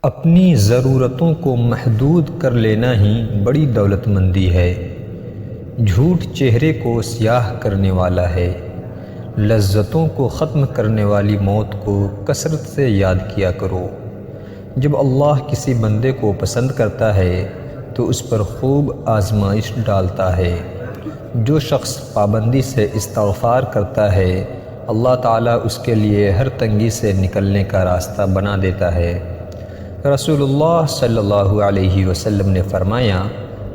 اپنی ضرورتوں کو محدود کر لینا ہی بڑی دولت مندی ہے۔ جھوٹ چہرے کو سیاہ کرنے والا ہے۔ لذتوں کو ختم کرنے والی موت کو کثرت سے یاد کیا کرو۔ جب اللہ کسی بندے کو پسند کرتا ہے تو اس پر خوب آزمائش ڈالتا ہے۔ جو شخص پابندی سے استغفار کرتا ہے اللہ تعالیٰ اس کے لیے ہر تنگی سے نکلنے کا راستہ بنا دیتا ہے۔ رسول اللہ صلی اللہ علیہ وسلم نے فرمایا،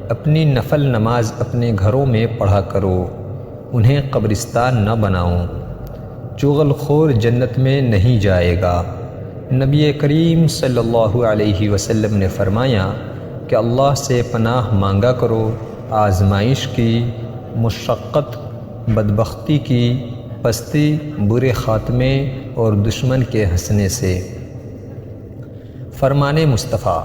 اپنی نفل نماز اپنے گھروں میں پڑھا کرو، انہیں قبرستان نہ بناؤ۔ چغل خور جنت میں نہیں جائے گا۔ نبی کریم صلی اللہ علیہ وسلم نے فرمایا کہ اللہ سے پناہ مانگا کرو آزمائش کی، مشقت، بدبختی کی، پستی، برے خاتمے اور دشمن کے ہنسنے سے۔ فرمان مصطفیٰ،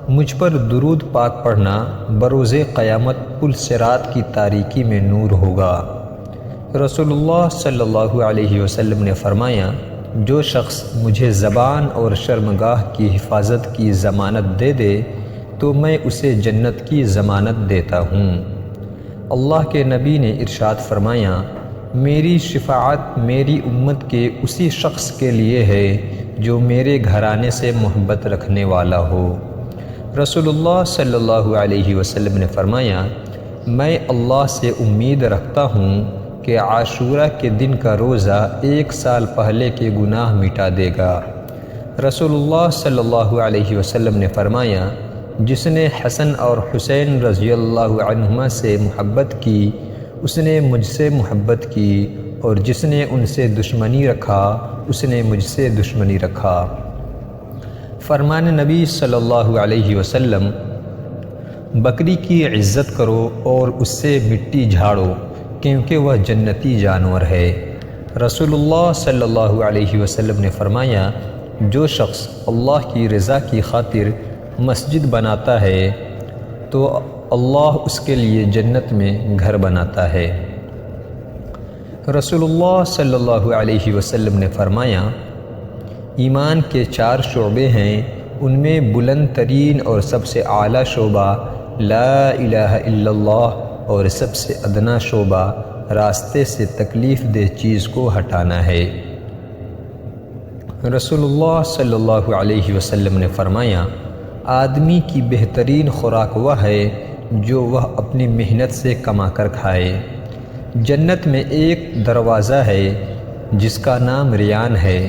مجھ پر درود پاک پڑھنا بروز قیامت پل صراط کی تاریکی میں نور ہوگا۔ رسول اللہ صلی اللہ علیہ وسلم نے فرمایا، جو شخص مجھے زبان اور شرمگاہ کی حفاظت کی ضمانت دے دے تو میں اسے جنت کی ضمانت دیتا ہوں۔ اللہ کے نبی نے ارشاد فرمایا، میری شفاعت میری امت کے اسی شخص کے لیے ہے جو میرے گھرانے سے محبت رکھنے والا ہو۔ رسول اللہ صلی اللہ علیہ وسلم نے فرمایا، میں اللہ سے امید رکھتا ہوں کہ عاشورہ کے دن کا روزہ 1 سال پہلے کے گناہ مٹا دے گا۔ رسول اللہ صلی اللہ علیہ وسلم نے فرمایا، جس نے حسن اور حسین رضی اللہ عنہما سے محبت کی اس نے مجھ سے محبت کی، اور جس نے ان سے دشمنی رکھا اس نے مجھ سے دشمنی رکھا۔ فرمان نبی صلی اللہ علیہ وسلم، بکری کی عزت کرو اور اس سے مٹی جھاڑو کیونکہ وہ جنتی جانور ہے۔ رسول اللہ صلی اللہ علیہ وسلم نے فرمایا، جو شخص اللہ کی رضا کی خاطر مسجد بناتا ہے تو اللہ اس کے لیے جنت میں گھر بناتا ہے۔ رسول اللہ صلی اللہ علیہ وسلم نے فرمایا، ایمان کے 4 شعبے ہیں، ان میں بلند ترین اور سب سے اعلیٰ شعبہ لا الہ الا اللہ اور سب سے ادنا شعبہ راستے سے تکلیف دہ چیز کو ہٹانا ہے۔ رسول اللہ صلی اللہ علیہ وسلم نے فرمایا، آدمی کی بہترین خوراک وہ ہے جو وہ اپنی محنت سے کما کر کھائے۔ جنت میں ایک دروازہ ہے جس کا نام ریان ہے،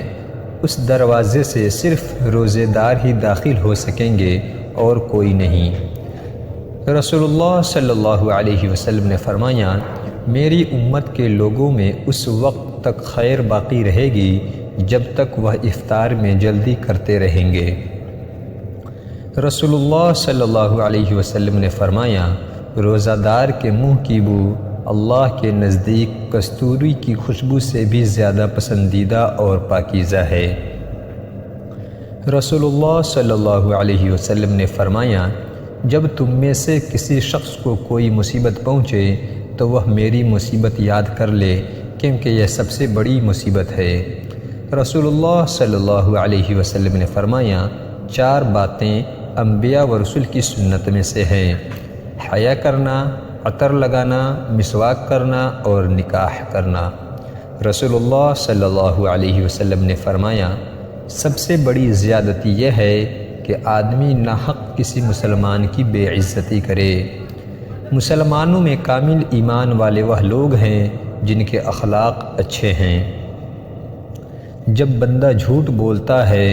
اس دروازے سے صرف روزے دار ہی داخل ہو سکیں گے اور کوئی نہیں۔ رسول اللہ صلی اللہ علیہ وسلم نے فرمایا، میری امت کے لوگوں میں اس وقت تک خیر باقی رہے گی جب تک وہ افطار میں جلدی کرتے رہیں گے۔ رسول اللہ صلی اللہ علیہ وسلم نے فرمایا، روزہ دار کے منہ کی بو اللہ کے نزدیک کستوری کی خوشبو سے بھی زیادہ پسندیدہ اور پاکیزہ ہے۔ رسول اللہ صلی اللہ علیہ وسلم نے فرمایا، جب تم میں سے کسی شخص کو کوئی مصیبت پہنچے تو وہ میری مصیبت یاد کر لے کیونکہ یہ سب سے بڑی مصیبت ہے۔ رسول اللہ صلی اللہ علیہ وسلم نے فرمایا، 4 باتیں انبیاء و رسول کی سنت میں سے ہیں، حیا کرنا، عطر لگانا، مسواک کرنا اور نکاح کرنا۔ رسول اللہ صلی اللہ علیہ وسلم نے فرمایا، سب سے بڑی زیادتی یہ ہے کہ آدمی ناحق کسی مسلمان کی بے عزتی کرے۔ مسلمانوں میں کامل ایمان والے وہ لوگ ہیں جن کے اخلاق اچھے ہیں۔ جب بندہ جھوٹ بولتا ہے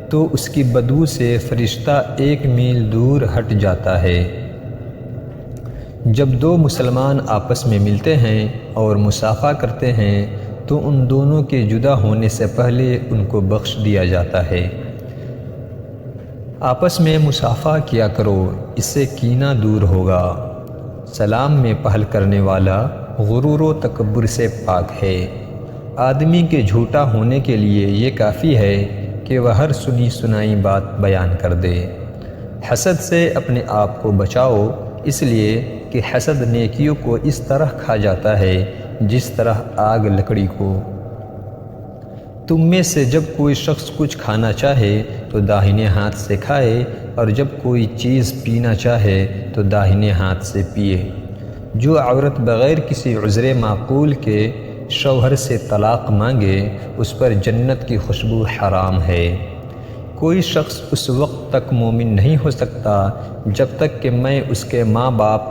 تو اس کی بدبو سے فرشتہ 1 میل دور ہٹ جاتا ہے۔ جب 2 مسلمان آپس میں ملتے ہیں اور مصافحہ کرتے ہیں تو ان دونوں کے جدا ہونے سے پہلے ان کو بخش دیا جاتا ہے۔ آپس میں مصافحہ کیا کرو، اس سے کینہ دور ہوگا۔ سلام میں پہل کرنے والا غرور و تکبر سے پاک ہے۔ آدمی کے جھوٹا ہونے کے لیے یہ کافی ہے کہ وہ ہر سنی سنائی بات بیان کر دے۔ حسد سے اپنے آپ کو بچاؤ، اس لیے کہ حسد نیکیوں کو اس طرح کھا جاتا ہے جس طرح آگ لکڑی کو۔ تم میں سے جب کوئی شخص کچھ کھانا چاہے تو داہنے ہاتھ سے کھائے، اور جب کوئی چیز پینا چاہے تو داہنے ہاتھ سے پیے۔ جو عورت بغیر کسی عذر معقول کے شوہر سے طلاق مانگے، اس پر جنت کی خوشبو حرام ہے۔ کوئی شخص اس وقت تک مومن نہیں ہو سکتا جب تک کہ میں اس کے ماں باپ،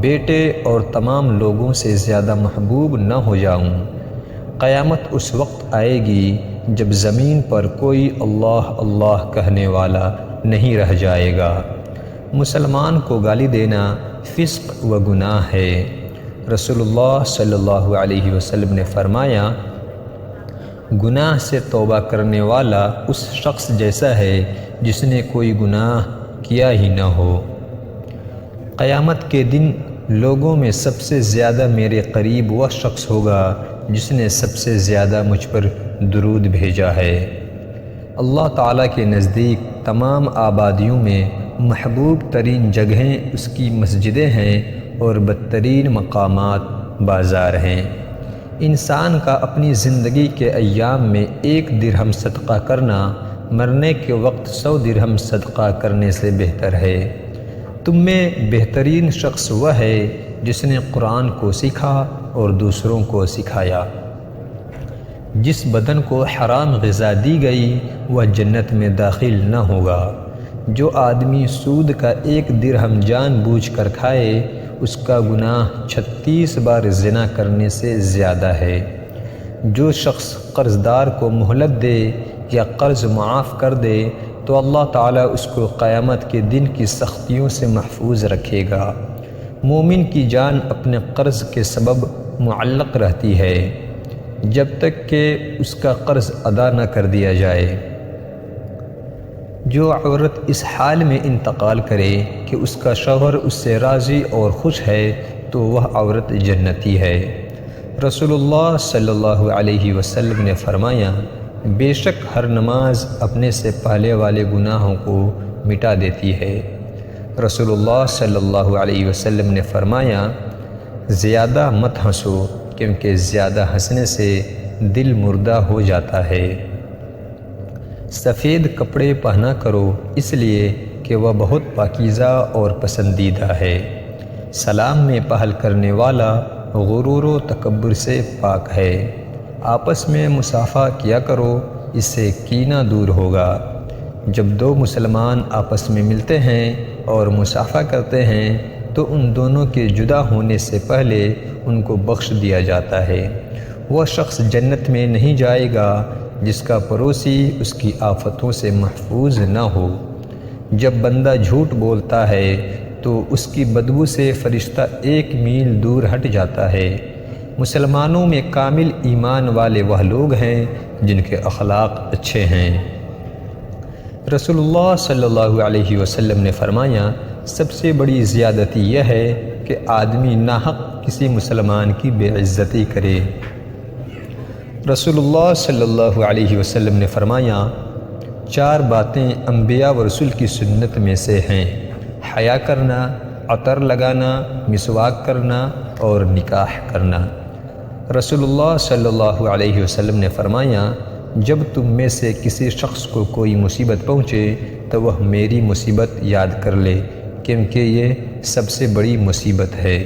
بیٹے اور تمام لوگوں سے زیادہ محبوب نہ ہو جاؤں۔ قیامت اس وقت آئے گی جب زمین پر کوئی اللہ اللہ کہنے والا نہیں رہ جائے گا۔ مسلمان کو گالی دینا فسق و گناہ ہے۔ رسول اللہ صلی اللہ علیہ وسلم نے فرمایا، گناہ سے توبہ کرنے والا اس شخص جیسا ہے جس نے کوئی گناہ کیا ہی نہ ہو۔ قیامت کے دن لوگوں میں سب سے زیادہ میرے قریب وہ شخص ہوگا جس نے سب سے زیادہ مجھ پر درود بھیجا ہے۔ اللہ تعالیٰ کے نزدیک تمام آبادیوں میں محبوب ترین جگہیں اس کی مسجدیں ہیں اور بدترین مقامات بازار ہیں۔ انسان کا اپنی زندگی کے ایام میں 1 درہم صدقہ کرنا مرنے کے وقت 100 درہم صدقہ کرنے سے بہتر ہے۔ تم میں بہترین شخص وہ ہے جس نے قرآن کو سیکھا اور دوسروں کو سکھایا۔ جس بدن کو حرام غذا دی گئی وہ جنت میں داخل نہ ہوگا۔ جو آدمی سود کا 1 درہم جان بوجھ کر کھائے، اس کا گناہ 36 بار زنا کرنے سے زیادہ ہے۔ جو شخص قرض دار کو مہلت دے یا قرض معاف کر دے تو اللہ تعالیٰ اس کو قیامت کے دن کی سختیوں سے محفوظ رکھے گا۔ مومن کی جان اپنے قرض کے سبب معلق رہتی ہے جب تک کہ اس کا قرض ادا نہ کر دیا جائے۔ جو عورت اس حال میں انتقال کرے کہ اس کا شوہر اس سے راضی اور خوش ہے تو وہ عورت جنتی ہے۔ رسول اللہ صلی اللہ علیہ وسلم نے فرمایا، بے شک ہر نماز اپنے سے پہلے والے گناہوں کو مٹا دیتی ہے۔ رسول اللہ صلی اللہ علیہ وسلم نے فرمایا، زیادہ مت ہنسو کیونکہ زیادہ ہنسنے سے دل مردہ ہو جاتا ہے۔ سفید کپڑے پہنا کرو اس لیے کہ وہ بہت پاکیزہ اور پسندیدہ ہے۔ سلام میں پہل کرنے والا غرور و تکبر سے پاک ہے۔ آپس میں مصافحہ کیا کرو، اس سے کینہ دور ہوگا۔ جب 2 مسلمان آپس میں ملتے ہیں اور مصافحہ کرتے ہیں تو ان دونوں کے جدا ہونے سے پہلے ان کو بخش دیا جاتا ہے۔ وہ شخص جنت میں نہیں جائے گا جس کا پڑوسی اس کی آفتوں سے محفوظ نہ ہو۔ جب بندہ جھوٹ بولتا ہے تو اس کی بدبو سے فرشتہ 1 میل دور ہٹ جاتا ہے۔ مسلمانوں میں کامل ایمان والے وہ لوگ ہیں جن کے اخلاق اچھے ہیں۔ رسول اللہ صلی اللہ علیہ وسلم نے فرمایا، سب سے بڑی زیادتی یہ ہے کہ آدمی ناحق کسی مسلمان کی بے عزتی کرے۔ رسول اللہ صلی اللہ علیہ وسلم نے فرمایا، 4 باتیں انبیاء و رسول کی سنت میں سے ہیں: حیا کرنا، عطر لگانا، مسواک کرنا اور نکاح کرنا۔ رسول اللہ صلی اللہ علیہ وسلم نے فرمایا، جب تم میں سے کسی شخص کو کوئی مصیبت پہنچے تو وہ میری مصیبت یاد کر لے، کیونکہ یہ سب سے بڑی مصیبت ہے۔